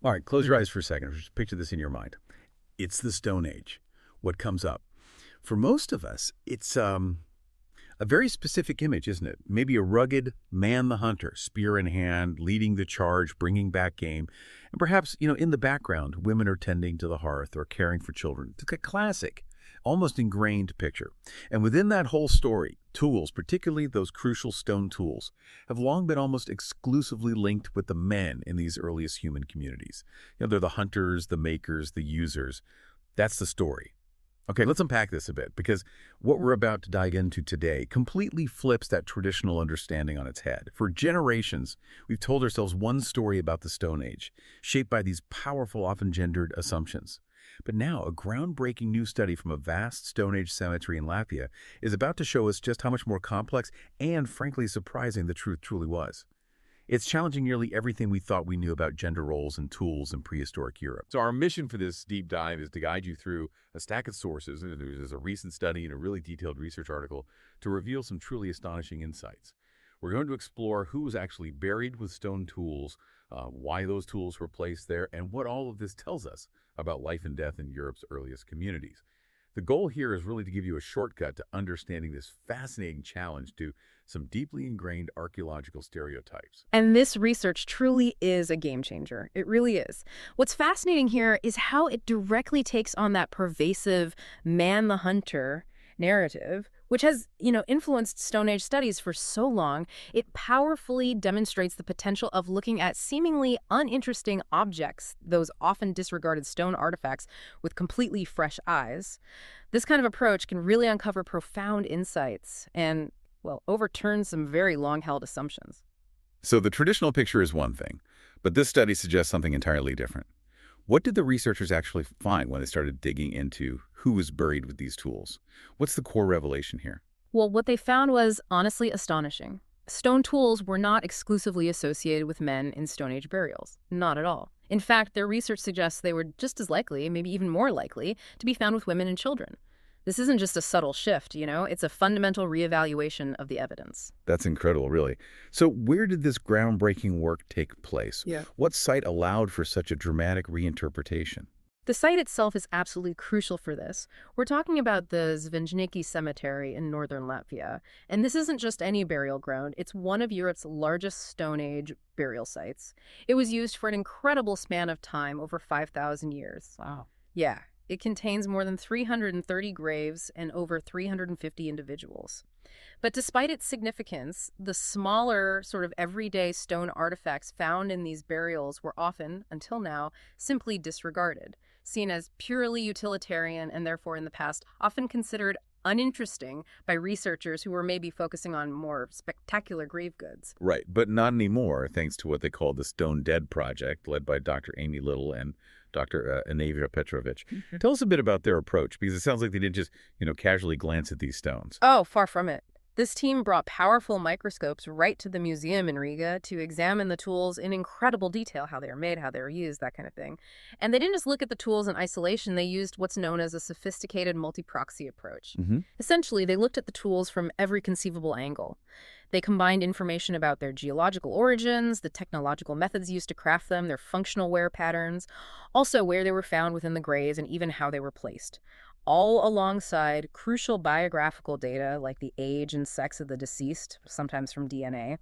All right, close your eyes for a second. Just picture this in your mind. It's the Stone Age. What comes up? For most of us, it's a very specific image, isn't it? Maybe a rugged man the hunter, spear in hand, leading the charge, bringing back game. And perhaps, in the background, women are tending to the hearth or caring for children. It's a classic, almost ingrained picture. And within that whole story, tools, particularly those crucial stone tools, have long been almost exclusively linked with the men in these earliest human communities. They're the hunters, the makers, the users. That's the story. Okay, let's unpack this a bit, because what we're about to dive into today completely flips that traditional understanding on its head. For generations, we've told ourselves one story about the Stone Age, shaped by these powerful, often gendered assumptions. But now, a groundbreaking new study from a vast Stone Age cemetery in Latvia is about to show us just how much more complex and, frankly, surprising the truth truly was. It's challenging nearly everything we thought we knew about gender roles and tools in prehistoric Europe. So our mission for this deep dive is to guide you through a stack of sources. There's a recent study and a really detailed research article to reveal some truly astonishing insights. We're going to explore who was actually buried with stone tools, why those tools were placed there, and what all of this tells us about life and death in Europe's earliest communities. The goal here is really to give you a shortcut to understanding this fascinating challenge to some deeply ingrained archaeological stereotypes. And this research truly is a game changer. It really is. What's fascinating here is how it directly takes on that pervasive man the hunter narrative, which has, influenced Stone Age studies for so long. It powerfully demonstrates the potential of looking at seemingly uninteresting objects, those often disregarded stone artifacts, with completely fresh eyes. This kind of approach can really uncover profound insights and, overturn some very long-held assumptions. So the traditional picture is one thing, but this study suggests something entirely different. What did the researchers actually find when they started digging into who was buried with these tools? What's the core revelation here? Well, what they found was honestly astonishing. Stone tools were not exclusively associated with men in Stone Age burials. Not at all. In fact, their research suggests they were just as likely, maybe even more likely, to be found with women and children. This isn't just a subtle shift, it's a fundamental reevaluation of the evidence. That's incredible, really. So where did this groundbreaking work take place? Yeah. What site allowed for such a dramatic reinterpretation? The site itself is absolutely crucial for this. We're talking about the Zvejnieki cemetery in northern Latvia. And this isn't just any burial ground. It's one of Europe's largest Stone Age burial sites. It was used for an incredible span of time, over 5,000 years. Wow. Yeah. It contains more than 330 graves and over 350 individuals. But despite its significance, the smaller, sort of everyday stone artifacts found in these burials were often, until now, simply disregarded, seen as purely utilitarian and therefore in the past often considered uninteresting by researchers who were maybe focusing on more spectacular grave goods. Right, but not anymore, thanks to what they call the Stone Dead Project, led by Dr. Aimée Little and Dr. Aimée Petrović. Tell us a bit about their approach, because it sounds like they didn't just, casually glance at these stones. Oh, far from it. This team brought powerful microscopes right to the museum in Riga to examine the tools in incredible detail, how they were made, how they were used, that kind of thing. And they didn't just look at the tools in isolation, they used what's known as a sophisticated multiproxy approach. Essentially, they looked at the tools from every conceivable angle. They combined information about their geological origins, the technological methods used to craft them, their functional wear patterns, also where they were found within the graves and even how they were placed, all alongside crucial biographical data like the age and sex of the deceased, sometimes from DNA.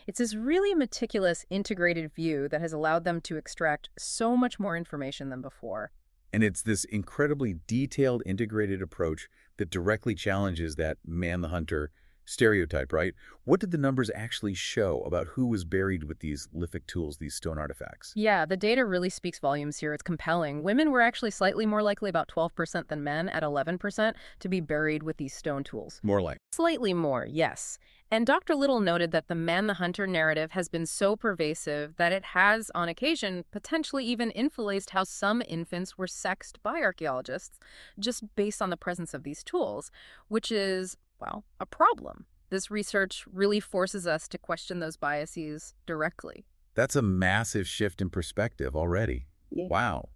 It's this really meticulous, integrated view that has allowed them to extract so much more information than before. And it's this incredibly detailed, integrated approach that directly challenges that man the hunter stereotype, right? What did the numbers actually show about who was buried with these lithic tools, these stone artifacts? Yeah, the data really speaks volumes here. It's compelling. Women were actually slightly more likely, about 12% than men, at 11%, to be buried with these stone tools. More like. Slightly more, yes. And Dr. Little noted that the man the hunter narrative has been so pervasive that it has, on occasion, potentially even influenced how some infants were sexed by archaeologists just based on the presence of these tools, which is, a problem. This research really forces us to question those biases directly. That's a massive shift in perspective already. Yeah. Wow.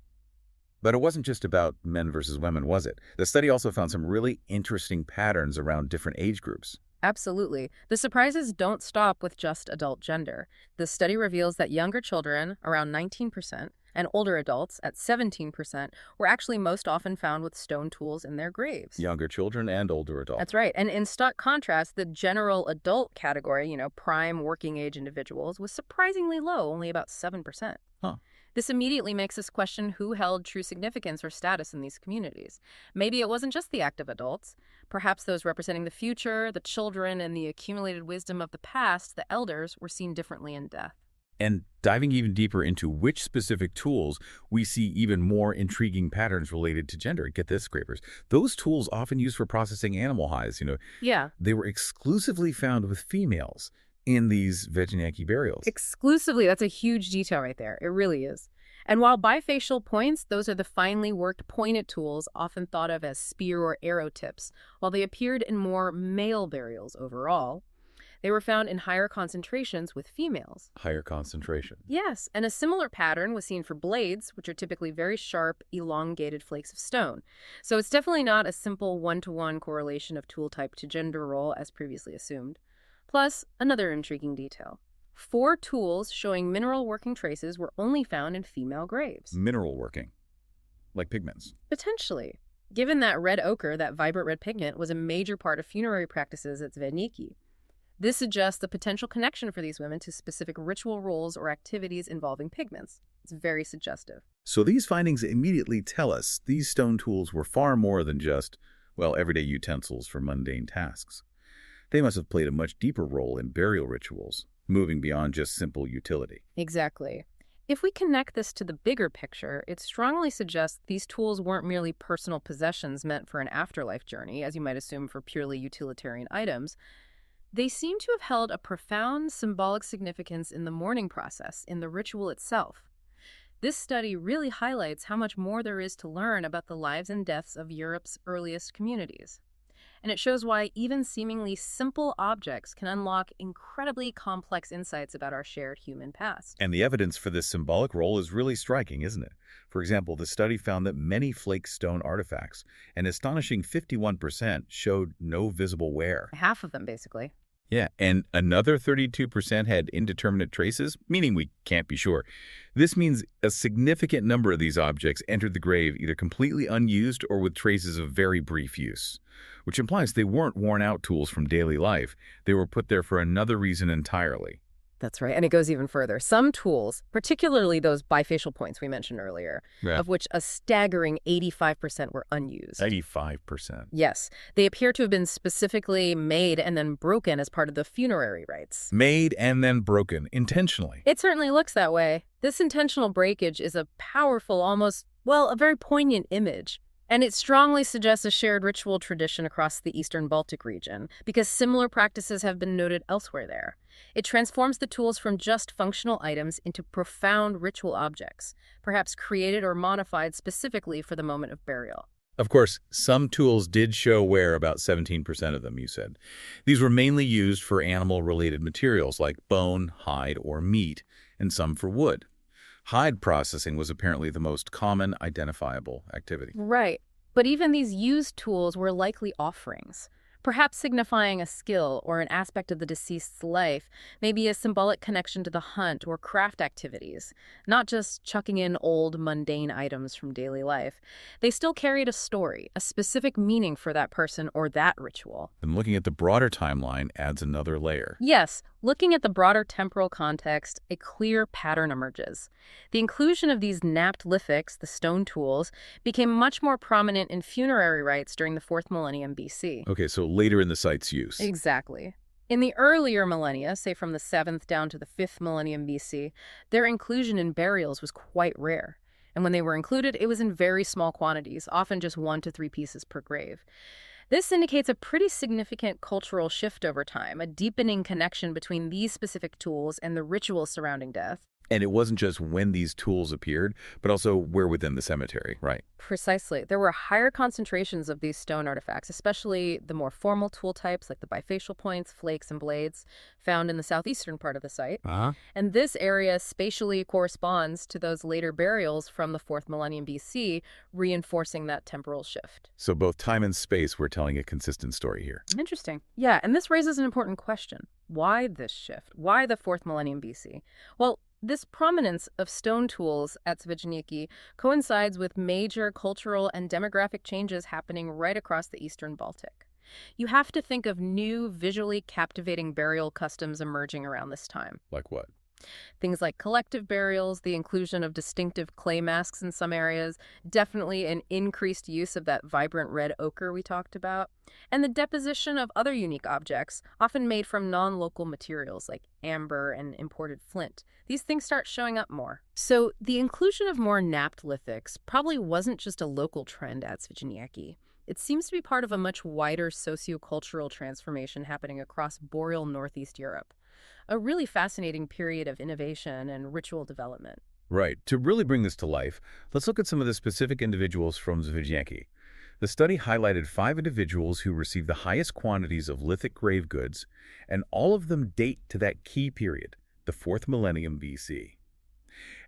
But it wasn't just about men versus women, was it? The study also found some really interesting patterns around different age groups. Absolutely. The surprises don't stop with just adult gender. The study reveals that younger children, around 19%, and older adults, at 17%, were actually most often found with stone tools in their graves. Younger children and older adults. That's right. And in stark contrast, the general adult category, prime working age individuals, was surprisingly low, only about 7%. Huh. This immediately makes us question who held true significance or status in these communities. Maybe it wasn't just the active adults. Perhaps those representing the future, the children, and the accumulated wisdom of the past, the elders, were seen differently in death. And diving even deeper into which specific tools, we see even more intriguing patterns related to gender. Get this, scrapers. Those tools often used for processing animal hides, Yeah. they were exclusively found with females in these Zvejnieki burials. Exclusively, that's a huge detail right there. It really is. And while bifacial points, those are the finely worked pointed tools often thought of as spear or arrow tips, while they appeared in more male burials overall, they were found in higher concentrations with females. Higher concentration. Yes, and a similar pattern was seen for blades, which are typically very sharp, elongated flakes of stone. So it's definitely not a simple one-to-one correlation of tool type to gender role as previously assumed. Plus, another intriguing detail. 4 tools showing mineral working traces were only found in female graves. Mineral working, like pigments. Potentially. Given that red ochre, that vibrant red pigment, was a major part of funerary practices at Zvejnieki. This suggests the potential connection for these women to specific ritual roles or activities involving pigments. It's very suggestive. So these findings immediately tell us these stone tools were far more than just, everyday utensils for mundane tasks. They must have played a much deeper role in burial rituals, moving beyond just simple utility. Exactly. If we connect this to the bigger picture, it strongly suggests these tools weren't merely personal possessions meant for an afterlife journey, as you might assume for purely utilitarian items. They seem to have held a profound symbolic significance in the mourning process, in the ritual itself. This study really highlights how much more there is to learn about the lives and deaths of Europe's earliest communities. And it shows why even seemingly simple objects can unlock incredibly complex insights about our shared human past. And the evidence for this symbolic role is really striking, isn't it? For example, the study found that many flake stone artifacts, an astonishing 51%, showed no visible wear. Half of them, basically. Yeah, and another 32% had indeterminate traces, meaning we can't be sure. This means a significant number of these objects entered the grave either completely unused or with traces of very brief use, which implies they weren't worn-out tools from daily life. They were put there for another reason entirely. That's right, and it goes even further. Some tools, particularly those bifacial points we mentioned earlier, of which a staggering 85% were unused. 85%. Yes, they appear to have been specifically made and then broken as part of the funerary rites. Made and then broken, intentionally. It certainly looks that way. This intentional breakage is a powerful, almost, a very poignant image. And it strongly suggests a shared ritual tradition across the eastern Baltic region, because similar practices have been noted elsewhere there. It transforms the tools from just functional items into profound ritual objects, perhaps created or modified specifically for the moment of burial. Of course, some tools did show wear, about 17% of them, you said. These were mainly used for animal-related materials like bone, hide, or meat, and some for wood. Hide processing was apparently the most common identifiable activity. Right. But even these used tools were likely offerings, perhaps signifying a skill or an aspect of the deceased's life, maybe a symbolic connection to the hunt or craft activities, not just chucking in old, mundane items from daily life. They still carried a story, a specific meaning for that person or that ritual. And looking at the broader timeline adds another layer. Yes, looking at the broader temporal context, a clear pattern emerges. The inclusion of these napped lithics, the stone tools, became much more prominent in funerary rites during the 4th millennium BC. Okay, so later in the site's use. Exactly. In the earlier millennia, say from the 7th down to the 5th millennium BC, their inclusion in burials was quite rare. And when they were included, it was in very small quantities, often just 1 to 3 pieces per grave. This indicates a pretty significant cultural shift over time, a deepening connection between these specific tools and the rituals surrounding death. And it wasn't just when these tools appeared, but also where within the cemetery, right? Precisely. There were higher concentrations of these stone artifacts, especially the more formal tool types like the bifacial points, flakes, and blades found in the southeastern part of the site. And this area spatially corresponds to those later burials from the 4th millennium BC, reinforcing that temporal shift. So both time and space were telling a consistent story here. Interesting. Yeah, and this raises an important question. Why this shift? Why the 4th millennium BC? Well, This prominence of stone tools at Zvejnieki coincides with major cultural and demographic changes happening right across the eastern Baltic. You have to think of new, visually captivating burial customs emerging around this time. Like what? Things like collective burials, the inclusion of distinctive clay masks in some areas, definitely an increased use of that vibrant red ochre we talked about, and the deposition of other unique objects, often made from non-local materials like amber and imported flint. These things start showing up more. So the inclusion of more napped lithics probably wasn't just a local trend at Zvejnieki. It seems to be part of a much wider sociocultural transformation happening across boreal Northeast Europe. A really fascinating period of innovation and ritual development. Right. To really bring this to life, let's look at some of the specific individuals from Zvejnieki. The study highlighted 5 individuals who received the highest quantities of lithic grave goods, and all of them date to that key period, the 4th millennium BC.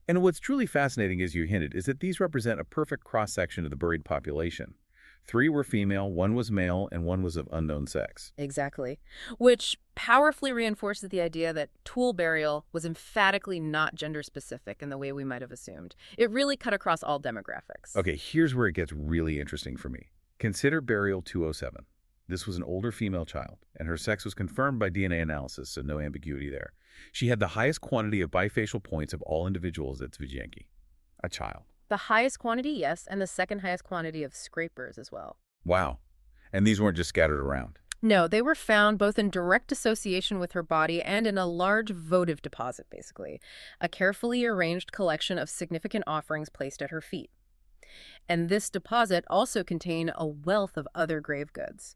And what's truly fascinating, as you hinted, is that these represent a perfect cross-section of the buried population. 3 were female, 1 was male, and 1 was of unknown sex. Exactly. Which powerfully reinforces the idea that tool burial was emphatically not gender-specific in the way we might have assumed. It really cut across all demographics. Okay, here's where it gets really interesting for me. Consider burial 207. This was an older female child, and her sex was confirmed by DNA analysis, so no ambiguity there. She had the highest quantity of bifacial points of all individuals at Zvejnieki. A child. The highest quantity, yes, and the second highest quantity of scrapers as well. Wow. And these weren't just scattered around. No, they were found both in direct association with her body and in a large votive deposit, basically. A carefully arranged collection of significant offerings placed at her feet. And this deposit also contained a wealth of other grave goods.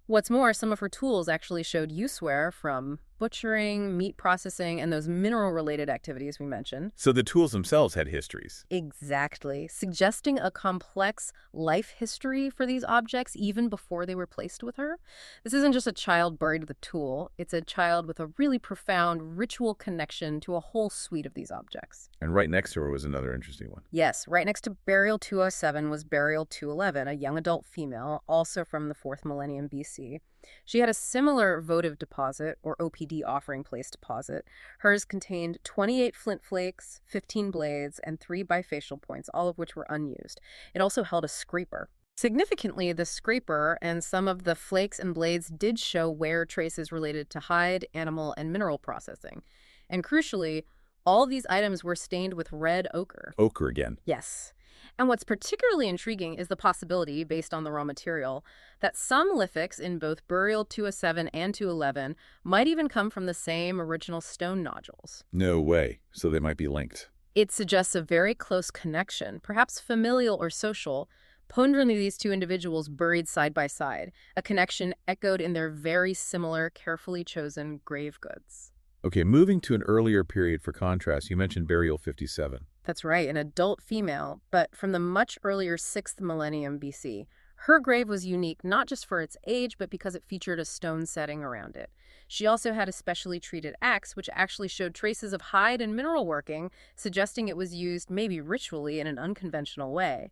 What's more, some of her tools actually showed use wear from butchering, meat processing, and those mineral-related activities we mentioned. So the tools themselves had histories. Exactly, suggesting a complex life history for these objects even before they were placed with her. This isn't just a child buried with a tool. It's a child with a really profound ritual connection to a whole suite of these objects. And right next to her was another interesting one. Yes, right next to burial 207 was burial 211, a young adult female, also from the 4th millennium BC. She had a similar votive deposit, or OPD offering place deposit. Hers contained 28 flint flakes, 15 blades, and 3 bifacial points, all of which were unused. It also held a scraper. Significantly, the scraper and some of the flakes and blades did show wear traces related to hide, animal, and mineral processing. And crucially, all these items were stained with red ochre. Ochre again. Yes. And what's particularly intriguing is the possibility, based on the raw material, that some lithics in both burial 207 and 211 might even come from the same original stone nodules. No way. So they might be linked. It suggests a very close connection, perhaps familial or social, pondering these two individuals buried side by side, a connection echoed in their very similar, carefully chosen grave goods. Okay, moving to an earlier period for contrast, you mentioned burial 57. That's right, an adult female, but from the much earlier 6th millennium BC. Her grave was unique not just for its age, but because it featured a stone setting around it. She also had a specially treated axe, which actually showed traces of hide and mineral working, suggesting it was used maybe ritually in an unconventional way.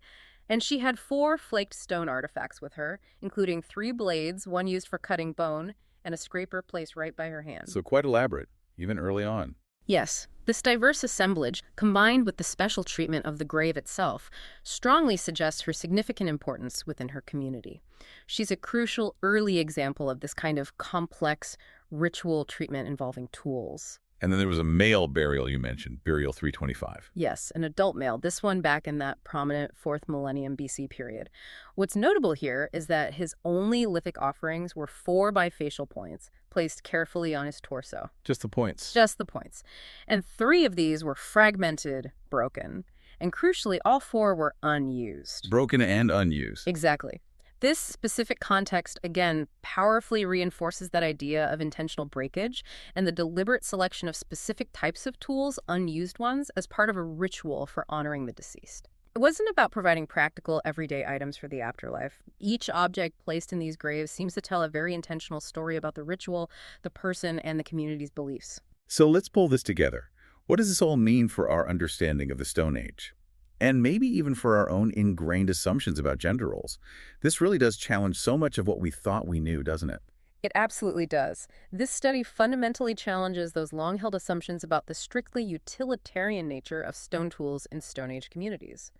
And she had 4 flaked stone artifacts with her, including 3 blades, one used for cutting bone, and a scraper placed right by her hand. So quite elaborate, even early on. Yes, this diverse assemblage, combined with the special treatment of the grave itself, strongly suggests her significant importance within her community. She's a crucial early example of this kind of complex ritual treatment involving tools. And then there was a male burial you mentioned, burial 325. Yes, an adult male, this one back in that prominent 4th millennium BC period. What's notable here is that his only lithic offerings were 4 bifacial points, placed carefully on his torso. Just the points. Just the points. And 3 of these were fragmented, broken. And crucially, all 4 were unused. Broken and unused. Exactly. This specific context, again, powerfully reinforces that idea of intentional breakage and the deliberate selection of specific types of tools, unused ones, as part of a ritual for honoring the deceased. It wasn't about providing practical, everyday items for the afterlife. Each object placed in these graves seems to tell a very intentional story about the ritual, the person, and the community's beliefs. So let's pull this together. What does this all mean for our understanding of the Stone Age? And maybe even for our own ingrained assumptions about gender roles. This really does challenge so much of what we thought we knew, doesn't it? It absolutely does. This study fundamentally challenges those long-held assumptions about the strictly utilitarian nature of stone tools in Stone Age communities.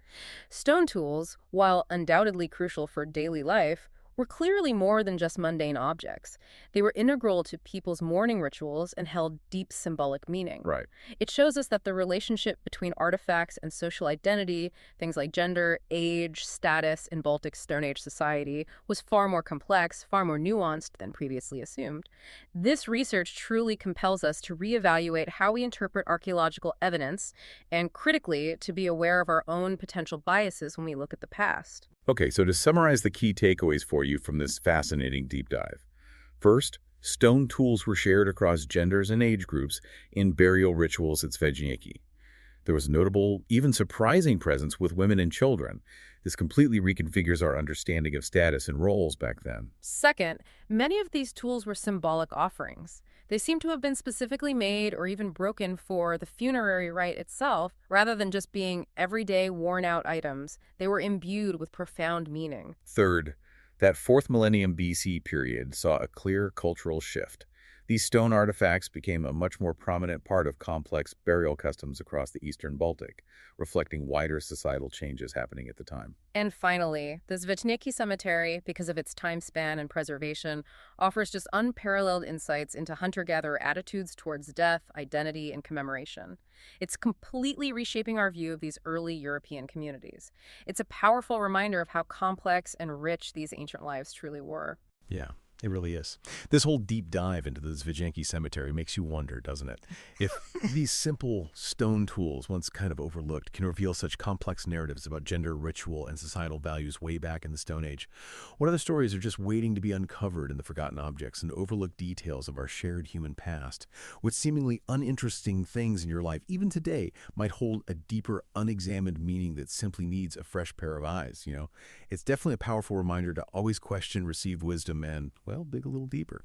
Stone tools, while undoubtedly crucial for daily life, were clearly more than just mundane objects. They were integral to people's mourning rituals and held deep symbolic meaning. Right. It shows us that the relationship between artifacts and social identity, things like gender, age, status in Baltic Stone Age society, was far more complex, far more nuanced than previously assumed. This research truly compels us to reevaluate how we interpret archaeological evidence and, critically, to be aware of our own potential biases when we look at the past. Okay, so to summarize the key takeaways for you from this fascinating deep dive. First, stone tools were shared across genders and age groups in burial rituals at Zvejnieki. There was a notable, even surprising presence with women and children. This completely reconfigures our understanding of status and roles back then. Second, many of these tools were symbolic offerings. They seem to have been specifically made or even broken for the funerary rite itself, rather than just being everyday worn-out items. They were imbued with profound meaning. Third, that 4th millennium BC period saw a clear cultural shift. These stone artifacts became a much more prominent part of complex burial customs across the eastern Baltic, reflecting wider societal changes happening at the time. And finally, the Zvejnieki cemetery, because of its time span and preservation, offers just unparalleled insights into hunter-gatherer attitudes towards death, identity, and commemoration. It's completely reshaping our view of these early European communities. It's a powerful reminder of how complex and rich these ancient lives truly were. Yeah, it really is. This whole deep dive into the Zvejnieki cemetery makes you wonder, doesn't it? If these simple stone tools, once kind of overlooked, can reveal such complex narratives about gender, ritual, and societal values way back in the Stone Age, what other stories are just waiting to be uncovered in the forgotten objects and overlooked details of our shared human past? What seemingly uninteresting things in your life, even today, might hold a deeper, unexamined meaning that simply needs a fresh pair of eyes, It's definitely a powerful reminder to always question received wisdom and, well, dig a little deeper.